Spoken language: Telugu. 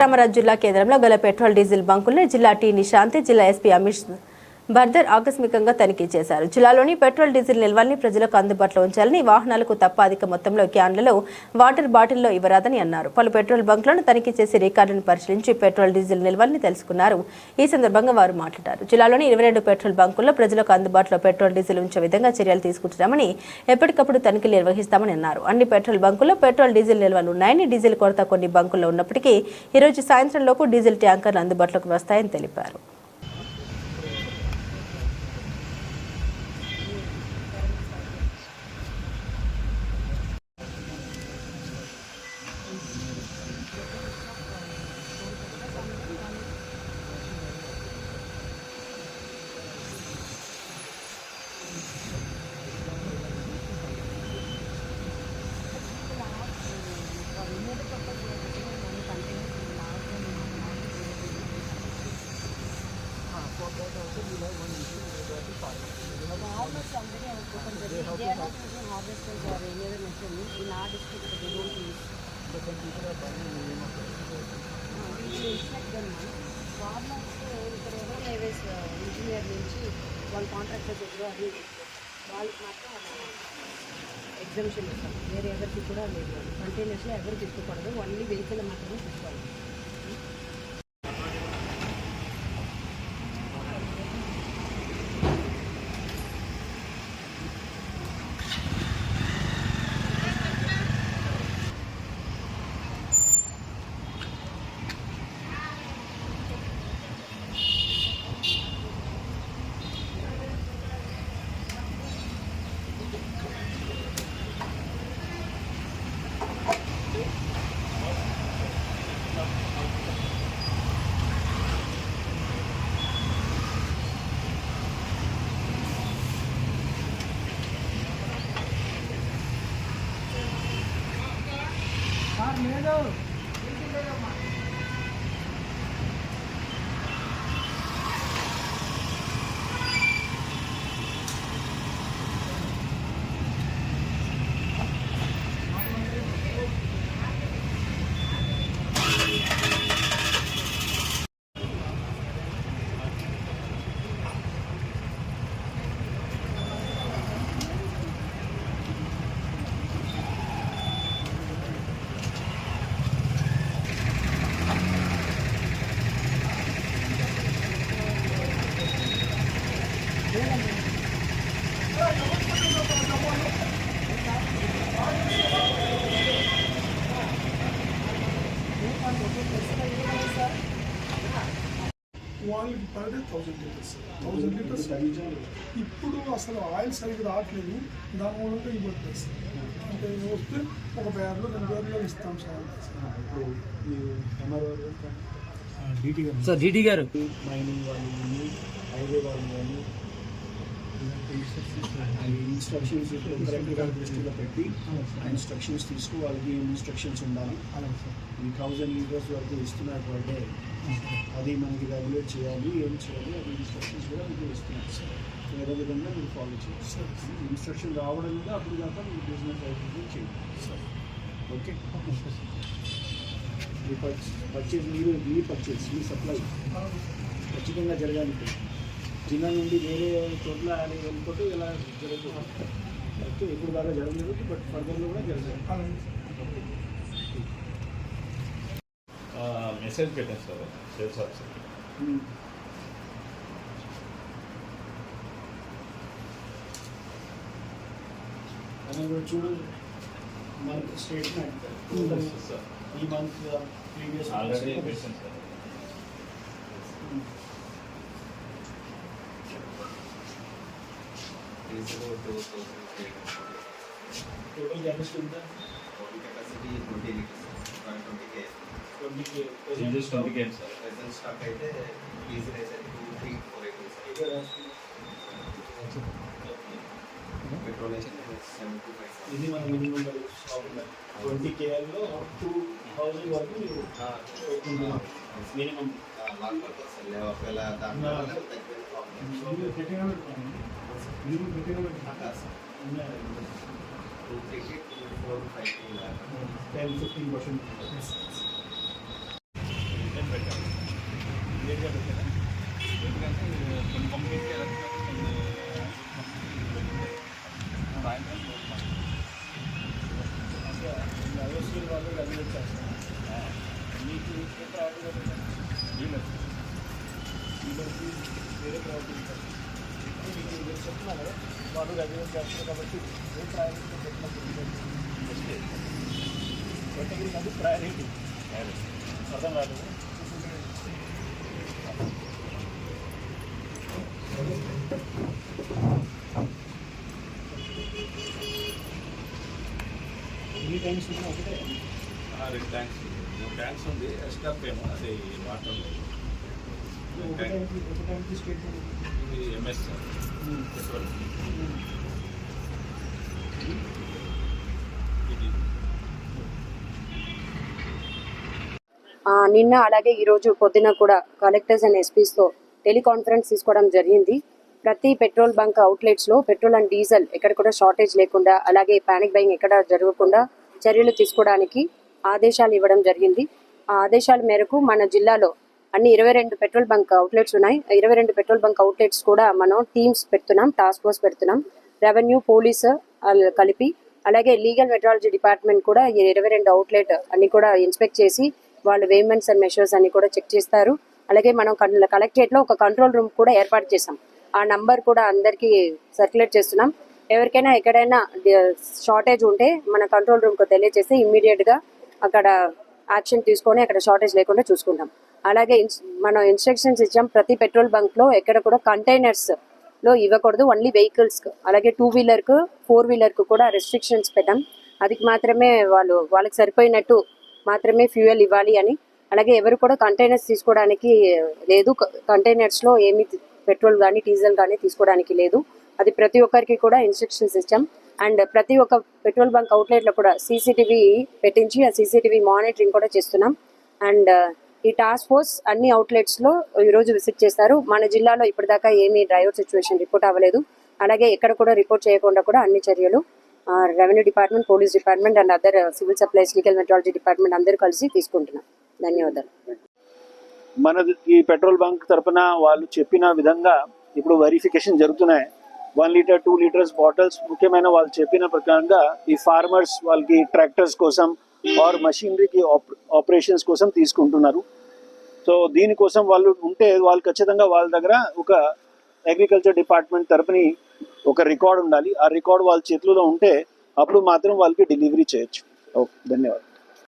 రామరాజ్ జిల్లా కేంద్రంలో గల పెట్రోల్ డీజిల్ బంకులను జిల్లా టీ నిశాంతి జిల్లా ఎస్పీ అమిష్ బర్దర్ ఆకస్మికంగా తనిఖీ చేశారు. జిల్లాలోని పెట్రోల్ డీజిల్ నిల్వల్ని ప్రజలకు అందుబాటులో ఉంచాలని, వాహనాలకు తప్ప అధిక మొత్తంలో క్యాన్లలో వాటర్ బాటిల్లో ఇవ్వరాదని అన్నారు. పలు పెట్రోల్ బంకులను తనిఖీ చేసి రికార్డును పరిశీలించి పెట్రోల్ డీజిల్ నిల్వల్ని తెలుసుకున్నారు. ఈ సందర్భంగా వారు మాట్లాడారు. జిల్లాలోని 22 పెట్రోల్ బంకుల్లో ప్రజలకు అందుబాటులో పెట్రోల్ డీజిల్ ఉంచే విధంగా చర్యలు తీసుకుంటున్నామని, ఎప్పటికప్పుడు తనిఖీలు నిర్వహిస్తామని అన్నారు. అన్ని పెట్రోల్ బంకుల్లో పెట్రోల్ డీజిల్ నిల్వలు ఉన్నాయని, డీజిల్ కొరత కొన్ని బంకుల్లో ఉన్నప్పటికీ ఈ రోజు సాయంత్రంలోపు డీజిల్ ట్యాంకర్లు అందుబాటులోకి వస్తాయని తెలిపారు. Almost somebody has spoken that they are not using harvesters or any other machine in our district. They don't use. But some people are buying the name of it. We will inspect them. Farmers, ఇక్కడ ఎవరో లేవేస్ ఇంజనీర్ నుంచి వాళ్ళ కాంట్రాక్టర్స్ ఎదురు అది వాళ్ళకి మాత్రం ఎగ్జామ్షన్ ఇస్తాం. వేరే ఎవరికి కూడా లేదు. కంటైనర్స్లో ఎవరు తీసుకోకూడదు, ఓన్లీ వెహికల్ మాత్రమే తీసుకోవాలి. వాళ్ళకి పర్ డే 1000 లీటర్స్ ఇప్పుడు అసలు ఆయిల్ సరిగ్గా రావట్లేదు. దాని మూలంగా ఇవ్వట్లేదు సార్. అంటే వస్తే ఒక బ్యాగ్లో 2 బ్యాగ్లో ఇస్తాం సార్. ఇప్పుడు ఎంఆర్ఓ సార్ డీటీ గారు మైనింగ్ వాళ్ళు కానీ హైవే వాళ్ళు కానీ ఇన్స్ట్రక్షన్స్ కలెక్టర్ దృష్టిలో పెట్టి ఆ ఇన్స్ట్రక్షన్స్ తీసుకు వాళ్ళకి ఇన్స్ట్రక్షన్స్ ఉండాలి. ఈ 1000 లీటర్స్ వరకు ఇస్తున్నారు పర్ డే. అది మనకి రెగ్యులేట్ చేయాలి, ఏం చేయాలి, అది ఇన్స్ట్రక్షన్స్ కూడా మీకు ఇస్తున్నారు సార్. వేరే విధంగా మీరు ఫాలో చేయాలి సార్. ఇన్స్ట్రక్షన్ రావడం మీద అప్పుడు దాకా మీరు బిజినెస్ అయితే చేయాలి సార్. ఓకే, మీ పర్చేజ్ మీరు మీ పర్చేజ్ మీ సప్లై ఖచ్చితంగా జరగాలి. జిల్లా నుండి వేరే చోట్ల వెళ్ళిపోతే ఇలా జరగదు. ఓకే, ఇప్పుడు దాకా జరగలేదు, బట్ ఫర్దర్లో కూడా జరగాలి. మెసేజ్ పెట్టాను సార్ సేల్స్ ఆఫీసర్. మనం చూడు మంత్ స్టేట్మెంట్ సార్, ఈ మంత్ ప్రీవియస్ ఆల్రెడీ పెట్టాను సార్. టోటల్ కెపాసిటీ ఎంత? Capacity 20 litres, 20K. 20K. Sir. Present stock అయితే డీజిల్ అయితే 2-3-4 పెట్రోల్ అయితే 7-5. ఇది మన మినిమం స్టాక్ 20 KLలో 2000 వరకు మీరు మినిమం లాక్ పర్పస్ ఒకవేళ దాంట్లో ఉన్నాయి. 2-3K, 4-5K 10-15%. సపరేట్గా పెట్టారా? ఎందుకంటే కొన్ని కంపెనీస్కి ఎలక్ట్రానిక్స్ కొన్ని సాయంత్రం అంటే ఐఓసీ వాళ్ళు రెగ్యులేట్ చేస్తారు. మీకు ఏ ప్రయారిటీగా పెట్టారు? డీలర్స్ వీళ్ళకి వేరే ప్రయారిటీ ఉంటుంది. మీకు మీరు చెప్తున్నారు కదా, వాళ్ళు రెగ్యులేట్ చేస్తారు కాబట్టి ఏ ప్రయారిటీగా పెట్టినప్పుడు కేటగిరీ అది ప్రయారిటీ అర్థం కాలేదు. ఎన్ని టైమ్స్ ఉన్నా ఒకటే 2 ట్యాంక్స్ 3 ట్యాంక్స్ ఉంది. ఎస్టాప్ ఏమో అది వాటర్ ఒక టైంకి స్టేట్మెంట్ ఇది ఎంఎస్ పెట్రోల్ ఇది నిన్న అలాగే ఈరోజు పొద్దున కూడా కలెక్టర్స్ అండ్ ఎస్పీస్తో టెలికాన్ఫరెన్స్ తీసుకోవడం జరిగింది. ప్రతి పెట్రోల్ బంక్ అవుట్లెట్స్లో పెట్రోల్ అండ్ డీజిల్ ఎక్కడ కూడా షార్టేజ్ లేకుండా, అలాగే ప్యానిక్ బయింగ్ ఎక్కడ జరగకుండా చర్యలు తీసుకోవడానికి ఆదేశాలు ఇవ్వడం జరిగింది. ఆ ఆదేశాల మేరకు మన జిల్లాలో అన్ని 22 పెట్రోల్ బంక్ అవుట్లెట్స్ ఉన్నాయి. 22 పెట్రోల్ బంక్ అవుట్లెట్స్ కూడా మనం టీమ్స్ పెడుతున్నాం, టాస్క్ ఫోర్స్ పెడుతున్నాం. రెవెన్యూ, పోలీసు కలిపి, అలాగే లీగల్ మెట్రాలజీ డిపార్ట్మెంట్ కూడా ఈ 22 అవుట్లెట్ అన్ని కూడా ఇన్స్పెక్ట్ చేసి వాళ్ళు వేమెంట్స్ అండ్ మెషర్స్ అన్ని కూడా చెక్ చేస్తారు. అలాగే మనం కలెక్టరేట్లో ఒక కంట్రోల్ రూమ్ కూడా ఏర్పాటు చేసాం. ఆ నంబర్ కూడా అందరికీ సర్క్యులేట్ చేస్తున్నాం. ఎవరికైనా ఎక్కడైనా షార్టేజ్ ఉంటే మన కంట్రోల్ రూమ్కి తెలియజేస్తే ఇమ్మీడియట్గా అక్కడ యాక్షన్ తీసుకొని అక్కడ షార్టేజ్ లేకుండా చూసుకుంటాం. అలాగే మనం ఇన్స్ట్రక్షన్స్ ఇచ్చాం, ప్రతి పెట్రోల్ బంక్లో ఎక్కడ కూడా కంటైనర్స్లో ఇవ్వకూడదు, ఓన్లీ వెహికల్స్కి. అలాగే 2 వీలర్కు 4 వీలర్కు కూడా రెస్ట్రిక్షన్స్ పెట్టాం. అది మాత్రమే వాళ్ళకి సరిపోయినట్టు మాత్రమే ఫ్యూయల్ ఇవ్వాలి అని. అలాగే ఎవరు కూడా కంటైనర్స్ తీసుకోవడానికి లేదు, కంటైనర్స్లో ఏమీ పెట్రోల్ కానీ డీజిల్ కానీ తీసుకోవడానికి లేదు. అది ప్రతి ఒక్కరికి కూడా ఇన్స్ట్రక్షన్స్ ఇచ్చాం. అండ్ ప్రతి ఒక్క పెట్రోల్ బంక్ అవుట్లెట్లో కూడా సీసీటీవీ పెట్టించి ఆ సీసీటీవీ మానిటరింగ్ కూడా చేస్తున్నాం. అండ్ ఈ టాస్క్ ఫోర్స్ అన్ని అవుట్లెట్స్లో ఈరోజు విజిట్ చేస్తారు. మన జిల్లాలో ఇప్పటిదాకా ఏమీ డ్రైవర్ సిచ్యువేషన్ రిపోర్ట్ అవ్వలేదు. అలాగే ఎక్కడ కూడా రిపోర్ట్ చేయకుండా కూడా అన్ని చర్యలు revenue department, police department and other civil supplies, legal metrology department అందరూ కలిసి తీసుకుంటున్నాం. ధన్యవాదాలు. మన ఈ పెట్రోల్ బంక్ తరపున వాళ్ళు చెప్పిన విధంగా ఇప్పుడు వెరిఫికేషన్ జరుగుతున్నాయి. 1 లీటర్ 2 లీటర్స్ బాటిల్స్ ముఖ్యమైన వాళ్ళు చెప్పిన ప్రకారంగా ఈ ఫార్మర్స్ వాళ్ళకి ట్రాక్టర్స్ కోసం ఆర్ మషినరీకి ఆపరేషన్స్ కోసం తీసుకుంటున్నారు. సో దీనికోసం వాళ్ళు ఉంటే వాళ్ళు ఖచ్చితంగా వాళ్ళ దగ్గర ఒక అగ్రికల్చర్ డిపార్ట్మెంట్ తరపుని ఒక రికార్డ్ ఉండాలి. ఆ రికార్డ్ వాళ్ళ చేతిలో ఉంటే అప్పుడు మాత్రం వాళ్ళకి డెలివరీ చేయొచ్చు. ఓకే, ధన్యవాదాలు.